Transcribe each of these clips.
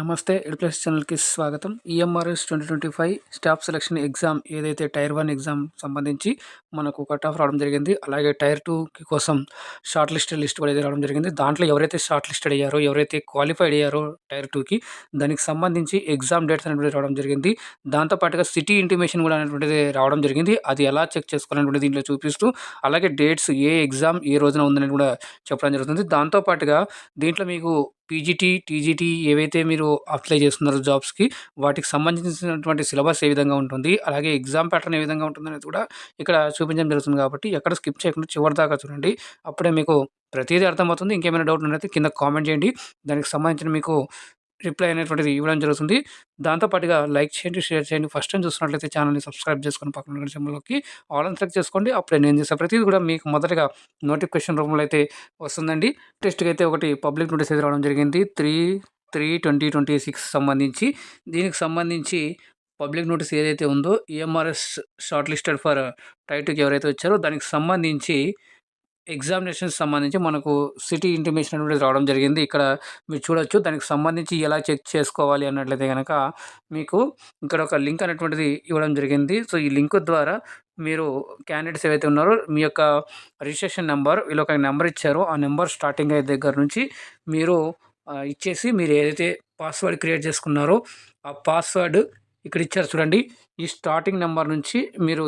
నమస్తే ఎడ్యుకేషన్ ఛానల్కి స్వాగతం. ఈఎంఆర్ఎస్ 2025 స్టాఫ్ సెలక్షన్ ఎగ్జామ్ ఏదైతే టైర్ 1 ఎగ్జామ్ సంబంధించి మనకు కట్ ఆఫ్ రావడం జరిగింది. అలాగే టైర్ 2 కోసం షార్ట్ లిస్ట్ కూడా రావడం జరిగింది. దాంట్లో ఎవరైతే షార్ట్ లిస్టెడ్ అయ్యారో, ఎవరైతే క్వాలిఫైడ్ అయ్యారో టైర్ 2కి దానికి సంబంధించి ఎగ్జామ్ డేట్స్ అనేటువంటిది రావడం జరిగింది. దాంతోపాటుగా సిటీ ఇంటిమేషన్ కూడా అనేటువంటిది రావడం జరిగింది. అది ఎలా చెక్ చేసుకోవాలనేటువంటి దీంట్లో చూపిస్తూ, అలాగే డేట్స్ ఏ ఎగ్జామ్ ఏ రోజున ఉందని కూడా చెప్పడం జరుగుతుంది. దాంతోపాటుగా దీంట్లో మీకు పీజీటీ, టీజీటీ ఏవైతే మీరు అప్లై చేస్తున్నారో జాబ్స్‌కి వాటికి సంబంధించినటువంటి సిలబస్ ఏ విధంగా ఉంటుంది, అలాగే ఎగ్జామ్ ప్యాటర్న్ ఏ విధంగా ఉంటుందనేది కూడా ఇక్కడ చూపించడం జరుగుతుంది. కాబట్టి ఎక్కడ స్కిప్ చేయకుండా చివరిదాకా చూడండి. అప్పుడే మీకు ప్రతీదీ అర్థమవుతుంది. ఇంకేమైనా డౌట్ ఉన్నట్లయితే కింద కామెంట్ చేయండి. దానికి సంబంధించిన మీకు రిప్లై అనేటువంటిది ఇవ్వడం జరుగుతుంది. దాంతో పాటుగా లైక్ చేయండి, షేర్ చేయండి. ఫస్ట్ టైం చూస్తున్నట్లయితే ఛానల్‌ని సబ్స్క్రైబ్ చేసుకొని పక్కన ఉన్న సింబల్‌కి ఆల్ అని సెలెక్ట్ చేసుకోండి. అప్పుడే నేను చేసే ప్రతీది కూడా మీకు మొదటగా నోటిఫికేషన్ రూపంలో అయితే వస్తుందండి. టెస్ట్‌కి అయితే ఒకటి పబ్లిక్ నోటీస్ అయితే రావడం జరిగింది. 3/3/2026 సంబంధించి. దీనికి సంబంధించి పబ్లిక్ నోటీస్ ఏదైతే ఉందో EMRS short listed for tier 2కి ఎవరైతే వచ్చారో దానికి సంబంధించి ఎగ్జామినేషన్స్‌కి సంబంధించి మనకు సిటీ ఇంటిమేషన్ అనేది రావడం జరిగింది. ఇక్కడ మీరు చూడొచ్చు. దానికి సంబంధించి ఎలా చెక్ చేసుకోవాలి అన్నట్లయితే గనక మీకు ఇక్కడ ఒక లింక్ అనేటువంటిది ఇవ్వడం జరిగింది. సో, ఈ లింక్ ద్వారా మీరు క్యాండిడేట్స్ ఏవైతే ఉన్నారో మీ యొక్క రిజిస్ట్రేషన్ నంబర్ వీళ్ళొక నంబర్ ఇచ్చారో ఆ నంబర్ స్టార్టింగ్ అయ్యే దగ్గర నుంచి మీరు ఇచ్చేసి మీరు ఏదైతే పాస్వర్డ్ క్రియేట్ చేసుకున్నారో ఆ పాస్వర్డ్ ఇక్కడ ఇచ్చారు చూడండి. ఈ స్టార్టింగ్ నెంబర్ నుంచి మీరు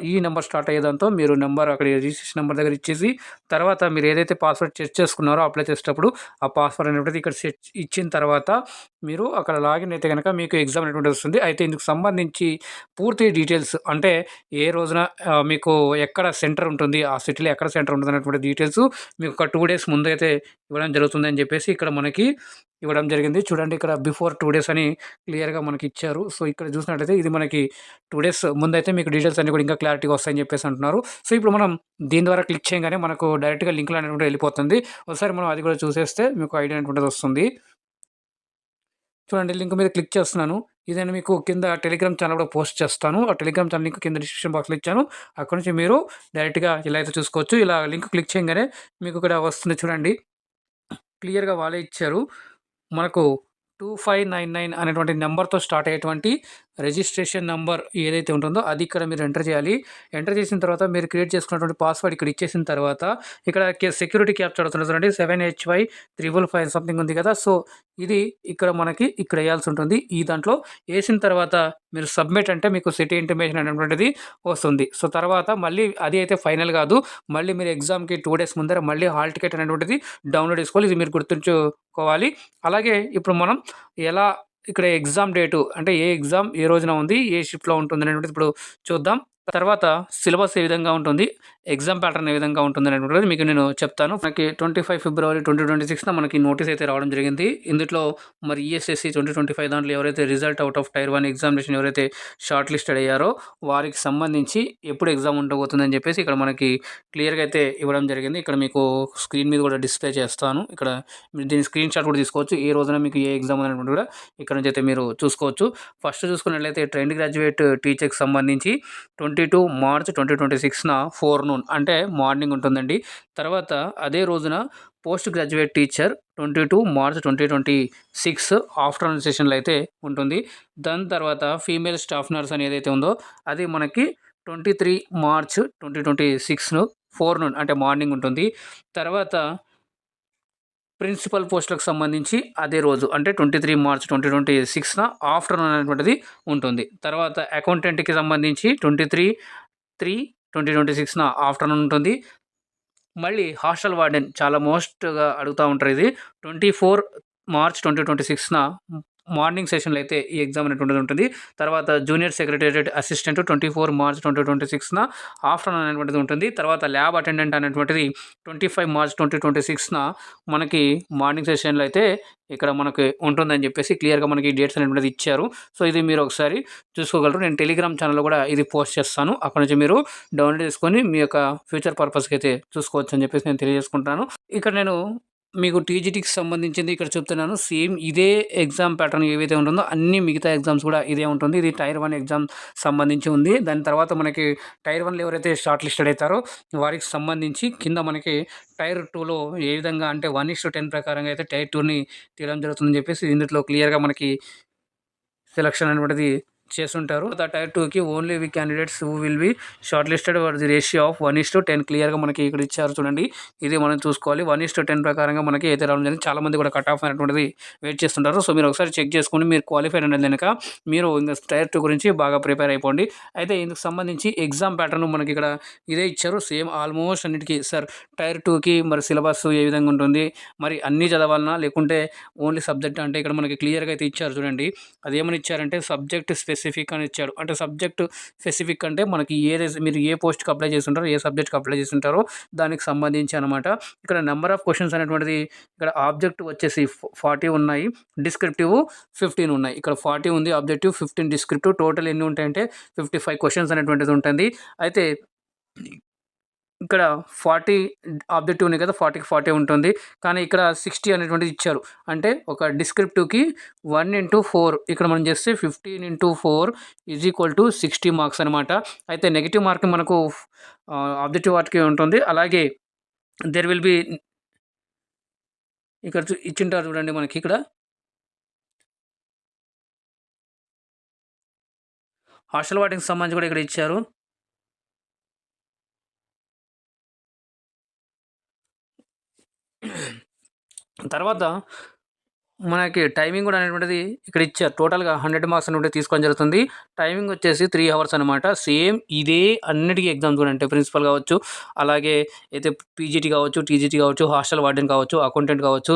ఈ నెంబర్ స్టార్ట్ అయ్యేదాంతో మీరు నెంబర్ అక్కడ రిజిస్ట్రేషన్ నెంబర్ దగ్గర ఇచ్చేసి తర్వాత మీరు ఏదైతే పాస్వర్డ్ సెట్ చేసుకున్నారో అప్లై చేసేటప్పుడు ఆ పాస్వర్డ్ అనేటువంటిది ఇక్కడ సెట్ ఇచ్చిన తర్వాత మీరు అక్కడ లాగిన్ అయితే కనుక మీకు ఎగ్జామ్ అనేటువంటిది వస్తుంది. అయితే ఇందుకు సంబంధించి పూర్తి డీటెయిల్స్ అంటే ఏ రోజున మీకు ఎక్కడ సెంటర్ ఉంటుంది, ఆ సిటీలో ఎక్కడ సెంటర్ ఉంటుంది అనేటువంటి డీటెయిల్స్ మీకు ఒక 2 డేస్ ముందైతే ఇవ్వడం జరుగుతుందని చెప్పేసి ఇక్కడ మనకి ఇవ్వడం జరిగింది. చూడండి ఇక్కడ బిఫోర్ 2 డేస్ అని క్లియర్‌గా మనకి ఇచ్చారు. సో, ఇక్కడ చూసినట్లయితే ఇది మనకి 2 డేస్ ముందైతే మీకు డీటెయిల్స్ అన్నీ కూడా ఇంకా క్లారిటీగా వస్తాయని చెప్పేసి అంటున్నారు. సో, ఇప్పుడు మనం దీని ద్వారా క్లిక్ చేయగానే మనకు డైరెక్ట్‌గా లింక్‌లో అనేటువంటిది వెళ్ళిపోతుంది. ఒకసారి మనం అది కూడా చూసేస్తే మీకు ఐడియా అనేటువంటిది వస్తుంది. చూడండి లింక్ మీద క్లిక్ చేస్తున్నాను. ఇది నేను మీకు కింద టెలిగ్రామ్ ఛానల్ కూడా పోస్ట్ చేస్తాను. ఆ టెలిగ్రామ్ ఛానల్ లింక్ కింద డిస్క్రిప్షన్ బాక్స్‌లో ఇచ్చాను. అక్కడి నుంచి మీరు డైరెక్ట్‌గా ఇలా అయితే చూసుకోవచ్చు. ఇలా లింక్ క్లిక్ చేయంగానే మీకు ఇక్కడ వస్తుంది చూడండి. క్లియర్‌గా వాళ్ళే ఇచ్చారు. మనకు 2599 అనేటువంటి నంబర్‌తో స్టార్ట్ అయ్యేటువంటి రిజిస్ట్రేషన్ నంబర్ ఏదైతే ఉంటుందో అది ఇక్కడ మీరు ఎంటర్ చేయాలి. ఎంటర్ చేసిన తర్వాత మీరు క్రియేట్ చేసుకున్నటువంటి పాస్వర్డ్ ఇక్కడ ఇచ్చేసిన తర్వాత ఇక్కడ సెక్యూరిటీ క్యాప్చర్ అవుతుంది చూడండి. 7HY555 సంథింగ్ ఉంది కదా! సో, ఇది ఇక్కడ మనకి ఇక్కడ ఎయాల్సి ఉంటుంది. ఈ దాంట్లో ఏసిన తర్వాత మీరు సబ్మిట్ అంటే మీకు సిటీ ఇంటిమేషన్ అనేటువంటిది వస్తుంది. సో, తర్వాత మళ్ళీ అది అయితే ఫైనల్ కాదు. మళ్ళీ మీరు ఎగ్జామ్‌కి 2 డేస్ ముందర మళ్ళీ హాల్ టికెట్ అనేటువంటిది డౌన్‌లోడ్ చేసుకోవాలి. ఇది మీరు గుర్తుంచుకోవాలి. అలాగే ఇప్పుడు మనం ఎలా ఇక్కడ ఎగ్జామ్ డేటు అంటే ఏ ఎగ్జామ్ ఏ రోజున ఉంది, ఏ షిఫ్ట్‌లో ఉంటుంది అనేటువంటిది ఇప్పుడు చూద్దాం. తర్వాత సిలబస్ ఏ విధంగా ఉంటుంది, ఎగ్జామ్ ప్యాటర్న్ ఏ విధంగా ఉంటుంది అనేటువంటిది మీకు నేను చెప్తాను. మనకి 25 ఫిబ్రవరి 2026 మనకి నోటీస్ అయితే రావడం జరిగింది. ఇందులో మరి ఈఎస్ఎస్‌సి 2025 దాంట్లో ఎవరైతే result out of tier 1 examination ఎవరైతే షార్ట్ లిస్టెడ్ అయ్యారో వారికి సంబంధించి ఎప్పుడు ఎగ్జామ్ ఉండబోతుందని చెప్పేసి ఇక్కడ మనకి క్లియర్‌గా అయితే ఇవ్వడం జరిగింది. ఇక్కడ మీకు స్క్రీన్ మీద కూడా డిస్ప్లే చేస్తాను. ఇక్కడ మీరు దీని స్క్రీన్ షాట్ కూడా తీసుకోవచ్చు. ఏ రోజున మీకు ఏ ఎగ్జామ్ అనేటువంటిది కూడా ఇక్కడ నుంచి అయితే మీరు చూసుకోవచ్చు. ఫస్ట్ చూసుకున్నట్లయితే ట్రైన్డ్ గ్రాడ్యుయేట్ టీచర్‌కి సంబంధించి 22 మార్చ్ 2026న ఫోర్‌నూన్ అంటే మార్నింగ్ ఉంటుందండి. తర్వాత అదే రోజున post graduate teacher 22 March 2026 afternoon సెషన్‌లో అయితే ఉంటుంది. దాని తర్వాత ఫీమేల్ స్టాఫ్ నర్స్ అని ఏదైతే ఉందో అది మనకి 23 మార్చ్ 2026 ఫోర్‌నూన్ అంటే మార్నింగ్ ఉంటుంది. తర్వాత ప్రిన్సిపల్ పోస్టులకు సంబంధించి అదే రోజు అంటే 23 మార్చ్ 2026న ఆఫ్టర్‌నూన్ అనేటువంటిది ఉంటుంది. తర్వాత అకౌంటెంట్‌కి సంబంధించి 23/3/2026న ఆఫ్టర్‌నూన్ ఉంటుంది. మళ్ళీ హాస్టల్ వార్డెన్ చాలా మోస్ట్‌గా అడుగుతా ఉంటారు ఇది. 24 మార్చ్ 2026న మార్నింగ్ సెషన్‌లో అయితే ఈ ఎగ్జామ్ అనేటువంటిది ఉంటుంది. తర్వాత జూనియర్ సెక్రటేరియట్ అసిస్టెంట్ 24 మార్చ్ 2026న ఆఫ్టర్‌నూన్ అనేటువంటిది ఉంటుంది. తర్వాత ల్యాబ్ అటెండెంట్ అనేటువంటిది 25 మార్చ్ 2026న మనకి మార్నింగ్ సెషన్‌లో అయితే ఇక్కడ మనకి ఉంటుందని చెప్పేసి క్లియర్‌గా మనకి డేట్స్ అనేటువంటిది ఇచ్చారు. సో, ఇది మీరు ఒకసారి చూసుకోగలరు. నేను టెలిగ్రామ్ ఛానల్‌లో కూడా ఇది పోస్ట్ చేస్తాను. అక్కడి నుంచి మీరు డౌన్‌లోడ్ చేసుకొని మీ యొక్క ఫ్యూచర్ పర్పస్‌కి అయితే చూసుకోవచ్చు అని చెప్పేసి నేను తెలియజేసుకుంటాను. ఇక్కడ నేను మీకు టీజీటీకి సంబంధించింది ఇక్కడ చెప్తున్నాను. సేమ్ ఇదే ఎగ్జామ్ ప్యాటర్న్ ఏవైతే ఉంటుందో అన్ని మిగతా ఎగ్జామ్స్ కూడా ఇదే ఉంటుంది. ఇది టైర్ 1 ఎగ్జామ్ సంబంధించి ఉంది. దాని తర్వాత మనకి టైర్ 1లో ఎవరైతే షార్ట్ లిస్టెడ్ అయితారో వారికి సంబంధించి కింద మనకి టైర్ 2లో ఏ విధంగా అంటే 1:10 ప్రకారంగా అయితే టైర్ 2ని తీయడం జరుగుతుందని చెప్పేసి ఇందులో క్లియర్‌గా మనకి సెలక్షన్ అనేటువంటిది చేసుంటారు. టైర్ 2కి only candidates who will be short listed for the ratio of 1:10 క్లియర్‌గా మనకి ఇక్కడ ఇచ్చారు చూడండి. ఇది మనం చూసుకోవాలి. 1:10 ప్రకారంగా మనకి అయితే రావడం జరిగింది. చాలామంది కూడా కట్ ఆఫ్ అనేటువంటిది వెయిట్ చేస్తుంటారు. సో మీరు ఒకసారి చెక్ చేసుకొని మీరు క్వాలిఫైడ్ అనేది గనుక మీరు ఇంక టైర్ 2 గురించి బాగా ప్రిపేర్ అయిపోండి. అయితే ఇందుకు సంబంధించి ఎగ్జామ్ ప్యాటర్న్ మనకి ఇక్కడ ఇదే ఇచ్చారు. సేమ్ ఆల్మోస్ట్ అన్నిటికి సార్ టైర్ 2కి మరి సిలబస్ ఏ విధంగా ఉంటుంది, మరి అన్నీ చదవాలనా లేకుంటే ఓన్లీ సబ్జెక్ట్ అంటే ఇక్కడ మనకి క్లియర్‌గా అయితే ఇచ్చారు చూడండి. అదేమని ఇచ్చారంటే సబ్జెక్ట్ స్పెసిఫిక్ అని ఇచ్చాడు. అంటే సబ్జెక్ట్ స్పెసిఫిక్ అంటే మనకి మీరు ఏ పోస్ట్‌కి అప్లై చేసుంటారో, ఏ సబ్జెక్ట్‌కి అప్లై చేసుంటారో దానికి సంబంధించి అనమాట. ఇక్కడ నెంబర్ ఆఫ్ క్వెషన్స్ అనేటువంటిది ఇక్కడ ఆబ్జెక్టివ్ వచ్చేసి 40 ఉన్నాయి. డిస్క్రిప్టివ్ 15 ఉన్నాయి. ఇక్కడ 40 ఉంది ఆబ్జెక్టివ్, 15 డిస్క్రిప్టివ్. టోటల్ ఎన్ని ఉంటాయంటే 55 క్వెషన్స్ అనేటువంటిది ఉంటుంది. అయితే ఇక్కడ 40 ఆబ్జెక్టివ్ ఉన్నాయి కదా! 40కి 40 ఉంటుంది. కానీ ఇక్కడ 60 అనేటువంటిది ఇచ్చారు. అంటే ఒక డిస్క్రిప్టివ్‌కి 1/4 ఇక్కడ మనం చేస్తే 15/4 = 60 మార్క్స్ అనమాట. అయితే నెగెటివ్ మార్కింగ్ మనకు ఆబ్జెక్టివ్ వాటికి ఉంటుంది. అలాగే దేర్ విల్ బి ఇక్కడ ఇచ్చింటారు చూడండి మనకి ఇక్కడ. హాస్టల్ వాటికి సంబంధించి కూడా ఇక్కడ ఇచ్చారు. తర్వాత మనకి టైమింగ్ కూడా అనేటువంటిది ఇక్కడ ఇచ్చారు. టోటల్‌గా 100 మార్క్స్ అనేటువంటిది తీసుకోవడం జరుగుతుంది. టైమింగ్ వచ్చేసి 3 అవర్స్ అనమాట. సేమ్ ఇదే అన్నిటికి ఎగ్జామ్స్ కూడా అంటే ప్రిన్సిపల్ కావచ్చు, అలాగే అయితే పీజీటీ కావచ్చు, టీజీటీ కావచ్చు, హాస్టల్ వార్డెన్ కావచ్చు, అకౌంటెంట్ కావచ్చు,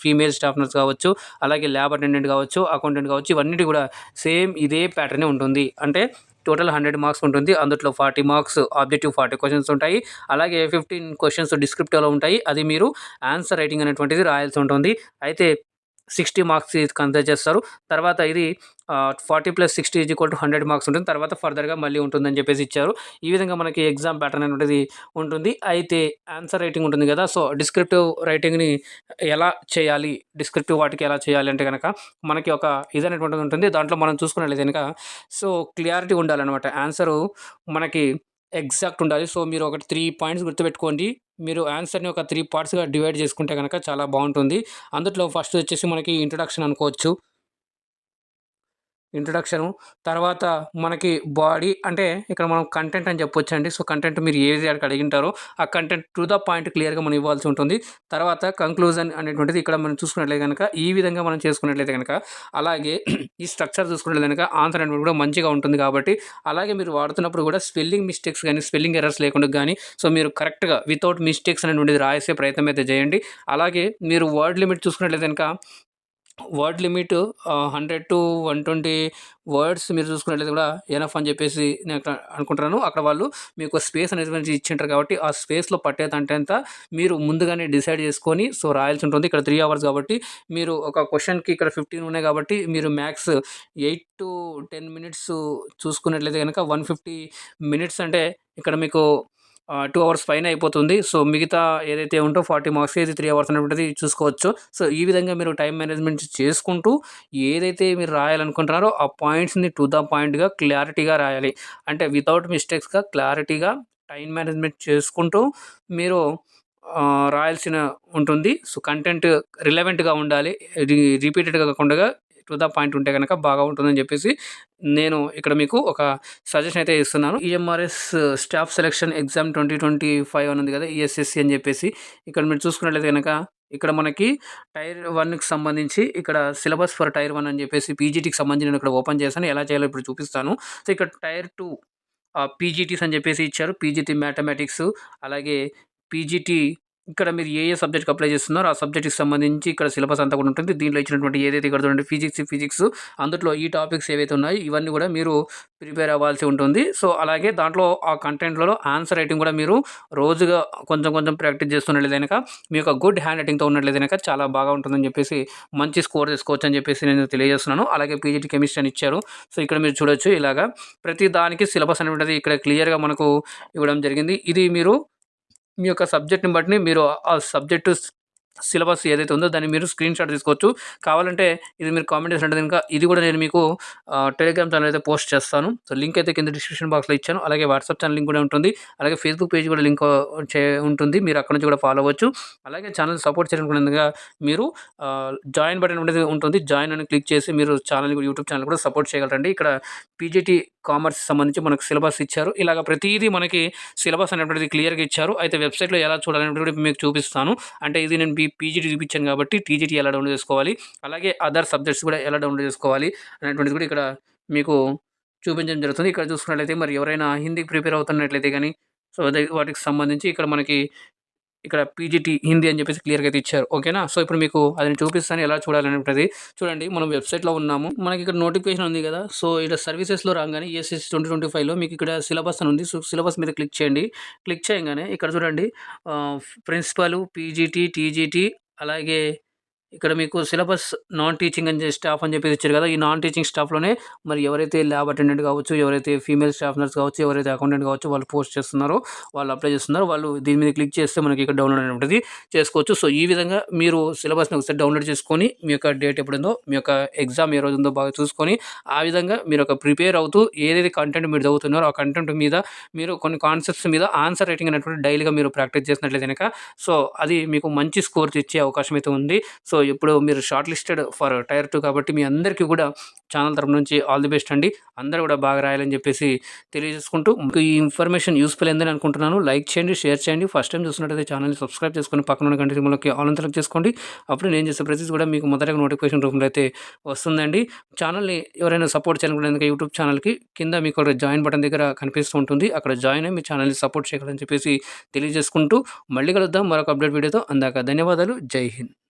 ఫీమేల్ స్టాఫ్ నర్స్ కావచ్చు, అలాగే ల్యాబ్ అటెండెంట్ కావచ్చు, అకౌంటెంట్ కావచ్చు, ఇవన్నిటి కూడా సేమ్ ఇదే ప్యాటర్నే ఉంటుంది. అంటే టోటల్ 100 మార్క్స్ ఉంటుంది. అందులో 40 మార్క్స్ ఆబ్జెక్టివ్ 40 క్వెషన్స్ ఉంటాయి. అలాగే 15 క్వెషన్స్ డిస్క్రిప్టివ్‌లో ఉంటాయి. అది మీరు ఆన్సర్ రైటింగ్ అనేటువంటిది రాయాల్సి ఉంటుంది. అయితే 60 మార్క్స్ కన్సిడర్ చేస్తారు. తర్వాత ఇది 40 + 60 = 100 మార్క్స్ ఉంటుంది. తర్వాత ఫర్దర్‌గా మళ్ళీ ఉంటుందని చెప్పేసి ఇచ్చారు. ఈ విధంగా మనకి ఎగ్జామ్ ప్యాటర్న్ అనేటువంటిది ఉంటుంది. అయితే ఆన్సర్ రైటింగ్ ఉంటుంది కదా! సో డిస్క్రిప్టివ్ రైటింగ్‌ని ఎలా చేయాలి, డిస్క్రిప్టివ్ వాటికి ఎలా చేయాలి అంటే గనక మనకి ఒక ఇదనేటువంటిది ఉంటుంది. దాంట్లో మనం చూసుకున్నట్లయితే గనక సో క్లియారిటీ ఉండాలనమాట. ఆన్సరు మనకి ఎగ్జాక్ట్ ఉండాలి. సో మీరు ఒక 3 పాయింట్స్ గుర్తుపెట్టుకోండి. మీరు ఆన్సర్‌ని ఒక 3 పార్ట్స్‌గా డివైడ్ చేసుకుంటే గనక చాలా బావుంటుంది. అందుట్లో ఫస్ట్ వచ్చేసి మనకి ఇంట్రడక్షన్ అనుకోవచ్చు. ఇంట్రడక్షను. తర్వాత మనకి బాడీ అంటే ఇక్కడ మనం కంటెంట్ అని చెప్పొచ్చండి. సో, కంటెంట్ మీరు ఏది అక్కడికి అడిగింటారో ఆ కంటెంట్ టు ద పాయింట్ క్లియర్‌గా మనం ఇవ్వాల్సి ఉంటుంది. తర్వాత కంక్లూజన్ అనేటువంటిది ఇక్కడ మనం చూసుకున్నట్లయితే గనక ఈ విధంగా మనం చేసుకున్నట్లయితే గనక అలాగే ఈ స్ట్రక్చర్ చూసుకున్నట్లయితే గనక ఆన్సర్ అనేటువంటిది కూడా మంచిగా ఉంటుంది కాబట్టి అలాగే మీరు వాడుతున్నప్పుడు కూడా స్పెల్లింగ్ మిస్టేక్స్ గానీ, స్పెల్లింగ్ ఎర్రర్స్ లేకుండా గానీ సో, మీరు కరెక్ట్‌గా వితౌట్ మిస్టేక్స్ అనేటువంటిది రాసే ప్రయత్నం అయితే చేయండి. అలాగే మీరు వర్డ్ లిమిట్ చూసుకున్నట్లయితే గనక వర్డ్ లిమిట్ 100-120 వర్డ్స్ మీరు చూసుకున్నట్లయితే కూడా ఎనఫ్ అని చెప్పేసి నేను అక్కడ అనుకుంటున్నాను. అక్కడ వాళ్ళు మీకు స్పేస్ అనేది ఇచ్చింటారు కాబట్టి ఆ స్పేస్‌లో పట్టేదంటేంత మీరు ముందుగానే డిసైడ్ చేసుకొని సో రాయాల్సి ఉంటుంది. ఇక్కడ 3 అవర్స్ కాబట్టి మీరు ఒక క్వెషన్‌కి ఇక్కడ 15 ఉన్నాయి కాబట్టి మీరు మ్యాక్స్ 8-10 మినిట్స్ చూసుకున్నట్లయితే గనక 150 మినిట్స్ అంటే ఇక్కడ మీకు 2 అవర్స్ పైనే అయిపోతుంది. సో, మిగతా ఏదైతే ఉంటో 40 మార్క్స్ ఇది 3 అవర్స్ అనేటువంటిది చూసుకోవచ్చు. సో, ఈ విధంగా మీరు టైమ్ మేనేజ్‌మెంట్ చేసుకుంటూ ఏదైతే మీరు రాయాలనుకుంటున్నారో ఆ పాయింట్స్‌ని టు ద పాయింట్‌గా క్లారిటీగా రాయాలి. అంటే వితౌట్ మిస్టేక్స్‌గా క్లారిటీగా టైమ్ మేనేజ్‌మెంట్ చేసుకుంటూ మీరు రాయాల్సిన ఉంటుంది. సో, కంటెంట్ రిలవెంట్‌గా ఉండాలి. రిపీటెడ్‌గా కాకుండా టు ద పాయింట్ ఉంటే గనక బాగా ఉంటుందని చెప్పేసి నేను ఇక్కడ మీకు ఒక సజెషన్ అయితే ఇస్తున్నాను. ఈఎంఆర్ఎస్ స్టాఫ్ సెలక్షన్ ఎగ్జామ్ 2025 అని ఉంది కదా! ఈఎస్ఎస్‌సి అని చెప్పేసి ఇక్కడ మీరు చూసుకున్నట్లయితే గనక ఇక్కడ మనకి టైర్ 1కి సంబంధించి ఇక్కడ సిలబస్ ఫర్ టైర్ 1 అని చెప్పేసి పీజీటీకి సంబంధించి నేను ఇక్కడ ఓపెన్ చేశాను. ఎలా చేయాలో ఇప్పుడు చూపిస్తాను. సో, ఇక్కడ టైర్ 2 పీజీటీస్ అని చెప్పేసి ఇచ్చారు. పీజీటీ మ్యాథమెటిక్స్ అలాగే పీజీటీ ఇక్కడ మీరు ఏ సబ్జెక్ట్‌కి అప్లై చేస్తున్నారో ఆ సబ్జెక్ట్‌కి సంబంధించి ఇక్కడ సిలబస్ అంతా కూడా ఉంటుంది. దీంట్లో ఇచ్చినటువంటి ఏదైతే ఇక్కడ చూడండి ఫిజిక్స్ అందులో ఈ టాపిక్స్ ఏవైతే ఉన్నాయో ఇవన్నీ కూడా మీరు ప్రిపేర్ అవ్వాల్సి ఉంటుంది. సో, అలాగే దాంట్లో ఆ కంటెంట్‌లలో ఆన్సర్ రైటింగ్ కూడా మీరు రోజుగా కొంచెం కొంచెం ప్రాక్టీస్ చేస్తున్నట్లయితే గనక మీ యొక్క గుడ్ హ్యాండ్ రైటింగ్‌తో ఉన్నట్లయితే గనక చాలా బాగా ఉంటుందని చెప్పేసి మంచి స్కోర్ తెచ్చుకోవచ్చు అని చెప్పేసి నేను తెలియజేస్తున్నాను. అలాగే పీజీటీ కెమిస్ట్రీ అని ఇచ్చారు. సో, ఇక్కడ మీరు చూడొచ్చు ఇలాగా ప్రతి దానికి సిలబస్ అనేటువంటిది ఇక్కడ క్లియర్‌గా మనకు ఇవ్వడం జరిగింది. ఇది మీరు మీ యొక్క సబ్జెక్ట్‌ని బట్టి మీరు ఆ సబ్జెక్టు సిలబస్ ఏదైతే ఉందో దాన్ని మీరు స్క్రీన్ షాట్ తీసుకోవచ్చు. కావాలంటే ఇది మీరు కామెంట్ చేసినట్టు కనుక ఇది కూడా నేను మీకు టెలిగ్రామ్ ఛానల్ అయితే పోస్ట్ చేస్తాను. సో లింక్ అయితే కింద డిస్క్రిప్షన్ బాక్స్‌లో ఇచ్చాను. అలాగే వాట్సాప్ ఛానల్ లింక్ కూడా ఉంటుంది. అలాగే ఫేస్‌బుక్ పేజ్ కూడా లింక్ ఉంటుంది. మీరు అక్కడి నుంచి కూడా ఫాలో అవ్వచ్చు. అలాగే ఛానల్ సపోర్ట్ చేయాలనుకున్నందుగా మీరు జాయిన్ బటన్ అనేది ఉంటుంది. జాయిన్ అని క్లిక్ చేసి మీరు యూట్యూబ్ ఛానల్ కూడా సపోర్ట్ చేయగలరండి. ఇక్కడ పీజీటీ కామర్స్ సంబంధించి మనకు సిలబస్ ఇచ్చారు. ఇలాగ ప్రతీదీ మనకి సిలబస్ అనేటువంటిది క్లియర్‌గా ఇచ్చారు. అయితే వెబ్‌సైట్‌లో ఎలా చూడాలనేది కూడా మీకు చూపిస్తాను. అంటే ఇది నేను పీజీటీ చూపించాను కాబట్టి టీజీటీ ఎలా డౌన్లోడ్ చేసుకోవాలి, అలాగే అదర్ సబ్జెక్ట్స్ కూడా ఎలా డౌన్లోడ్ చేసుకోవాలి అనేటువంటిది కూడా ఇక్కడ మీకు చూపించడం జరుగుతుంది. ఇక్కడ చూసుకున్నట్లయితే మరి ఎవరైనా హిందీకి ప్రిపేర్ అవుతున్నట్లయితే గాని సో, వాటికి సంబంధించి ఇక్కడ పీజీటీ హిందీ అని చెప్పేసి క్లియర్‌గా అయితే ఇచ్చారు. ఓకేనా? సో, ఇప్పుడు మీకు అది నేను చూపిస్తాను ఎలా చూడాలనేది. చూడండి మనం వెబ్‌సైట్‌లో ఉన్నాము. మనకి ఇక్కడ నోటిఫికేషన్ ఉంది కదా! సో, ఇక్కడ సర్వీసెస్‌లో రాగానే ఈఎస్ఎస్ 2025లో మీకు ఇక్కడ సిలబస్ అని ఉంది. సో, సిలబస్ మీద క్లిక్ చేయండి. క్లిక్ చేయంగానే ఇక్కడ చూడండి ప్రిన్సిపల్, పీజీటీ, టీజీటీ అలాగే ఇక్కడ మీకు సిలబస్ నాన్ టీచింగ్ స్టాఫ్ అని చెప్పేసి ఇచ్చారు కదా! ఈ నాన్ టీచింగ్ స్టాఫ్‌లోనే మరి ఎవరైతే ల్యాబ్ అటెండెంట్ కావచ్చు, ఎవరైతే ఫీమేల్ స్టాఫ్ నర్స్ కావచ్చు, ఎవరైతే అకౌంటెంట్ కావచ్చు వాళ్ళు పోస్ట్ చేస్తున్నారో, వాళ్ళు అప్లై చేస్తున్నారో వాళ్ళు దీని మీద క్లిక్ చేస్తే మనకి ఇక్కడ డౌన్లోడ్ అనేటువంటిది చేసుకోవచ్చు. సో, ఈ విధంగా మీరు సిలబస్‌ని ఒకసారి డౌన్లోడ్ చేసుకొని మీ యొక్క డేట్ ఎప్పుడుందో, మీ యొక్క ఎగ్జామ్ ఏ రోజు ఉందో బాగా చూసుకొని, ఆ విధంగా మీరు ప్రిపేర్ అవుతూ ఏదైతే కంటెంట్ మీరు చదువుతున్నారో ఆ కంటెంట్ మీద మీరు కొన్ని కాన్సెప్ట్స్ మీద ఆన్సర్ రైటింగ్ అనేటువంటి డైలీగా మీరు ప్రాక్టీస్ చేసినట్లయితే గనక సో, అది మీకు మంచి స్కోర్ తెచ్చే అవకాశం అయితే ఉంది. సో, ఇప్పుడు మీరు షార్ట్ లిస్టెడ్ ఫర్ టైర్ 2 కాబట్టి మీ అందరికీ కూడా ఛానల్ తరపు నుంచి ఆల్ ది బెస్ట్ అండి. అందరూ కూడా బాగా రాయాలని చెప్పేసి తెలియజేసుకుంటూ మీకు ఈ ఇన్ఫర్మేషన్ యూస్‌ఫుల్ అయిందని అనుకుంటున్నాను. లైక్ చేయండి, షేర్ చేయండి. ఫస్ట్ టైం చూస్తున్నట్లయితే ఛానల్‌ని సబ్స్క్రైబ్ చేసుకొని పక్కన ఉన్న గంట సింబల్‌కి ఆల్ అని సెలెక్ట్ చేసుకోండి. అప్పుడు నేను చేసే ప్రతిదీ కూడా మీకు మొదటగా నోటిఫికేషన్ రూపంలో అయితే వస్తుందండి. ఛానల్‌ని ఎవరైనా సపోర్ట్ చేయాలనుకునేందుకు యూట్యూబ్ ఛానల్‌కి కింద మీకు జాయిన్ బటన్ దగ్గర కనిపిస్తూ ఉంటుంది. అక్కడ జాయిన్ అయ్యి మీ ఛానల్‌ని సపోర్ట్ చేయగలరని చెప్పేసి తెలియజేసుకుంటూ మళ్ళీ కలుద్దాం మరొక అప్డేట్ వీడియోతో. అందాక ధన్యవాదాలు. జై హింద్.